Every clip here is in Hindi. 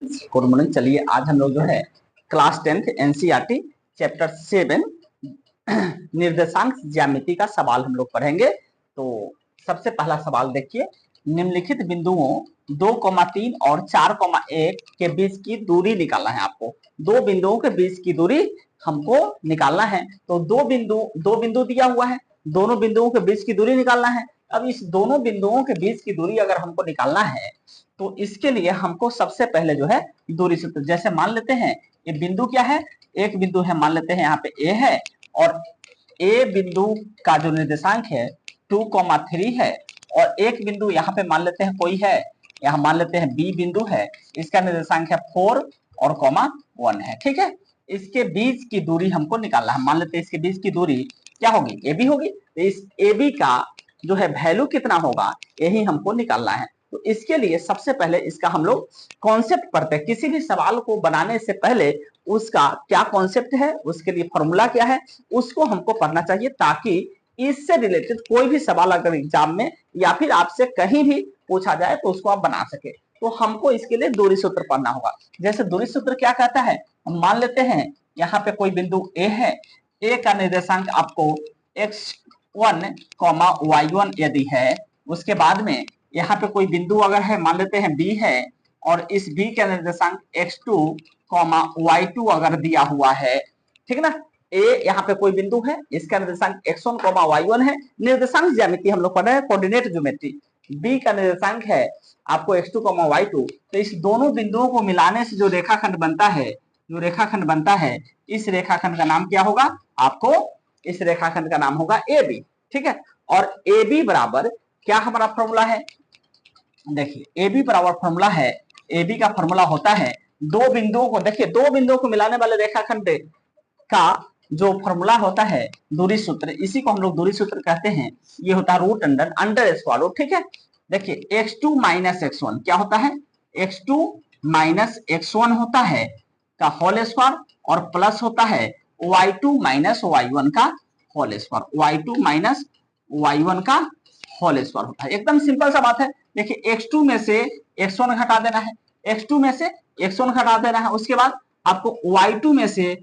Good morning. चलिए आज हम लोग जो है क्लास 10th एनसीईआरटी चैप्टर 7 निर्देशांक ज्यामिति का सवाल हम लोग पढ़ेंगे। तो सबसे पहला सवाल देखिए, निम्नलिखित बिंदुओं 2,3 और 4,1 के बीच की दूरी निकालना है। आपको दो बिंदुओं के बीच की दूरी हमको निकालना है। तो दो बिंदु दिया हुआ है, दोनों बिंदुओं के बीच की दूरी निकालना है। अब इस दोनों बिंदुओं के बीच की दूरी अगर हमको निकालना है तो इसके लिए हमको सबसे पहले जो है दूरी सूत्र, जैसे मान लेते हैं ये बिंदु क्या है, एक बिंदु है, मान लेते हैं यहाँ पे ए है और ए बिंदु का जो निर्देशांक है 2,3 है और एक बिंदु यहाँ पे मान लेते हैं कोई है, यहाँ मान लेते हैं बी बिंदु है, इसका निर्देशांक है 4 और 1 है। ठीक है, इसके बीच की दूरी हमको निकालना है। मान लेते हैं इसके बीच की दूरी क्या होगी, ए बी होगी। तो इस ए बी का जो है वैल्यू कितना होगा यही हमको निकालना है। तो इसके लिए सबसे पहले इसका हम लोग कॉन्सेप्ट पढ़ते हैं। किसी भी सवाल को बनाने से पहले उसका क्या कॉन्सेप्ट है, उसके लिए फॉर्मूला क्या है, उसको हमको पढ़ना चाहिए, ताकि इससे रिलेटेड कोई भी सवाल अगर एग्जाम में या फिर आपसे कहीं भी पूछा जाए तो उसको आप बना सके। तो हमको इसके लिए दूरी सूत्र पढ़ना होगा। जैसे दूरी सूत्र क्या कहता है, हम मान लेते हैं यहाँ पे कोई बिंदु ए है, ए का निर्देशांक आपको x1, y1 यदि है, उसके बाद में यहाँ पे कोई बिंदु अगर है, मान लेते हैं बी है और इस बी का निर्देशांक x2, y2 अगर दिया हुआ है, ठीक ना। ए यहाँ पे कोई बिंदु है, इसका निर्देशांक x1, y1 है। निर्देशांक ज्यामिति हम लोग पढ़ रहे हैं, कोऑर्डिनेट ज्योमेट्री। बी का निर्देशांक है आपको x2, y2। तो इस दोनों बिंदुओं को मिलाने से जो रेखाखंड बनता है, इस रेखाखंड का नाम क्या होगा, आपको इस रेखाखंड का नाम होगा ए बी। ठीक है, और ए बी बराबर क्या हमारा फॉर्मूला है, देखिए ए बी बराबर फॉर्मूला है, ए बी का फॉर्मूला होता है दो बिंदुओं को, देखिए दो बिंदुओं को मिलाने वाले रेखाखंड का जो फॉर्मूला होता है दूरी सूत्र, इसी को हम लोग दूरी सूत्र कहते हैं। ये होता है रूट अंडर स्क्वायर रूट। ठीक है, देखिए x2 माइनस x1 क्या होता है, x2 माइनस x1 होता है का होल स्क्वायर और प्लस होता है y2 माइनस y1 का whole square, y2 minus y1 का होल स्क्वायर होता है। एकदम सिंपल सा बात है। देखिए x2 में से x1 घटा देना है, x2 में से x1 घटा देना है, उसके बाद आपको y2 में से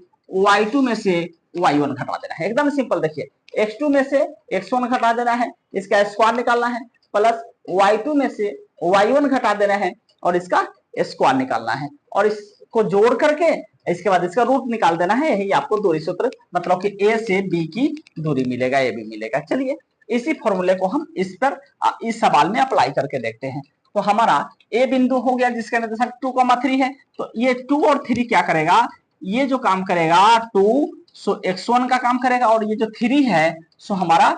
y1 घटा देना है। एकदम सिंपल। देखिए x2 में से x1 घटा देना है, इसका स्क्वायर निकालना है, प्लस y2 में से y1 घटा देना है और इसका स्क्वायर निकालना है, और इसको जोड़ करके इसके बाद इसका रूट निकाल देना है। यही आपको दूरी सूत्र, मतलब कि ए से बी की दूरी मिलेगा, ए बी मिलेगा। चलिए इसी फॉर्मूले को हम इस पर इस सवाल में अप्लाई करके देखते हैं। तो हमारा ए बिंदु हो गया जिसका निर्देशांक 2,3 है। तो ये 2 और 3 क्या करेगा, ये जो काम करेगा 2 सो x1 का काम करेगा, और ये जो 3 है सो हमारा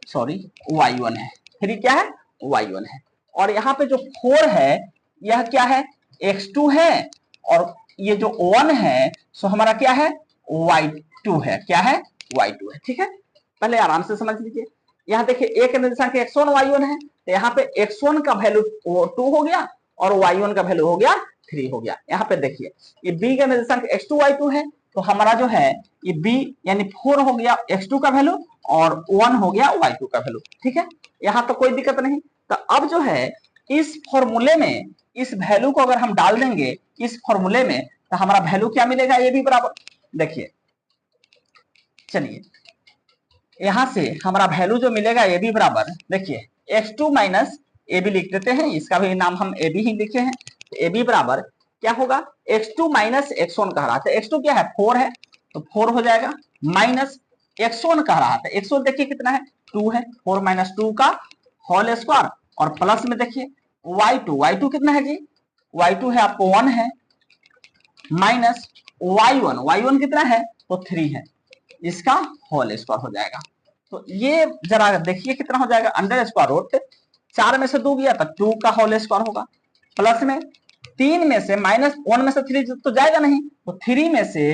y1 है। 3 क्या है, y1 है। और यहाँ पे जो 4 है यह क्या है, x2 है, और ये जो 1 है सो हमारा क्या है, y2 है। क्या है, y2 है। ठीक है, पहले आराम से समझ लीजिए। यहाँ देखिए एक निर्देशांक x1 y1 है, तो यहाँ पे x1 का वैल्यू 2 हो गया और y1 का वैल्यू हो गया 3 हो गया। यहाँ पे देखिए ये b का निर्देशांक x2 y2 है, तो हमारा जो है ये b यानी 4 हो गया x2 का वैल्यू और 1 हो गया y2 का वैल्यू। ठीक है, यहाँ तो कोई दिक्कत नहीं। तो अब जो है इस फॉर्मूले में इस वैल्यू को अगर हम डाल देंगे इस फॉर्मूले में, तो हमारा वैल्यू क्या मिलेगा, ये भी बराबर, देखिए चलिए यहां से हमारा वैल्यू जो मिलेगा ए बी बराबर, देखिए x2 माइनस ए बी लिख देते हैं, इसका भी नाम हम ए बी ही लिखे हैं। ए बी बराबर क्या होगा, x2 माइनस x1 कह रहा था, x2 क्या है 4 है, तो 4 हो जाएगा, माइनस x1 कह रहा था, x1 देखिए कितना है 2 है, 4 माइनस 2 का होल स्क्वायर, और प्लस में देखिए y2 कितना है जी, y2 है आपको 1 है, माइनस y1 कितना है तो 3 है, इसका होल स्क्वायर हो जाएगा। तो ये जरा देखिए कितना हो जाएगा, अंडर स्क्वायर रूट 4 में से 2 गया तो 2 का होल स्क्वायर होगा, प्लस में 3 में से माइनस 1 में से 3 तो जाएगा नहीं, तो 3 में से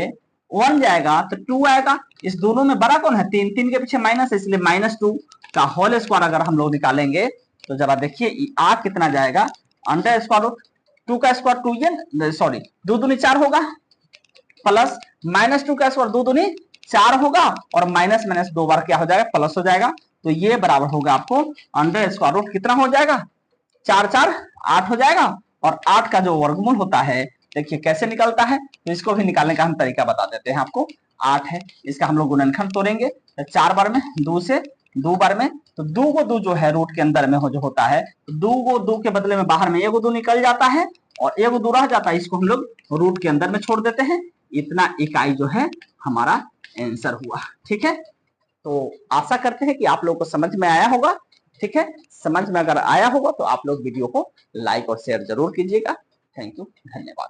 1 जाएगा तो 2 आएगा। इस दोनों में बड़ा कौन है, 3 के पीछे माइनस है, इसलिए -2 का होल स्क्वायर अगर हम लोग निकालेंगे तो जरा देखिए आ कितना जाएगा, अंडर स्क्वायर रूट 2 का स्क्वायर 2 ये सॉरी 2 दूनी 4 होगा, प्लस -2 का स्क्वायर 2 दूनी 4 होगा, और माइनस 2 बार क्या हो जाएगा, प्लस हो जाएगा। तो ये बराबर होगा आपको अंडर स्क्वायर रूट कितना हो जाएगा, 4 4 8 हो जाएगा, और 8 का जो वर्गमूल होता है देखिए कैसे निकलता है, तो इसको भी निकालने का हम तरीका बता देते हैं आपको। 8 है, इसका हम लोग गुणनखंड तोड़ेंगे, तो 4 बार में 2 से 2 बार में, तो 2 को 2 जो है रूट के अंदर में हो जो होता है, तो 2 को 2 के बदले में बाहर में 1 2 निकल जाता है और 1 2 रह जाता है, इसको हम लोग रूट के अंदर में छोड़ देते हैं। इतना इकाई जो है हमारा आंसर हुआ। ठीक है, तो आशा करते हैं कि आप लोगों को समझ में आया होगा। ठीक है, समझ में अगर आया होगा तो आप लोग वीडियो को लाइक और शेयर जरूर कीजिएगा। थैंक यू, धन्यवाद।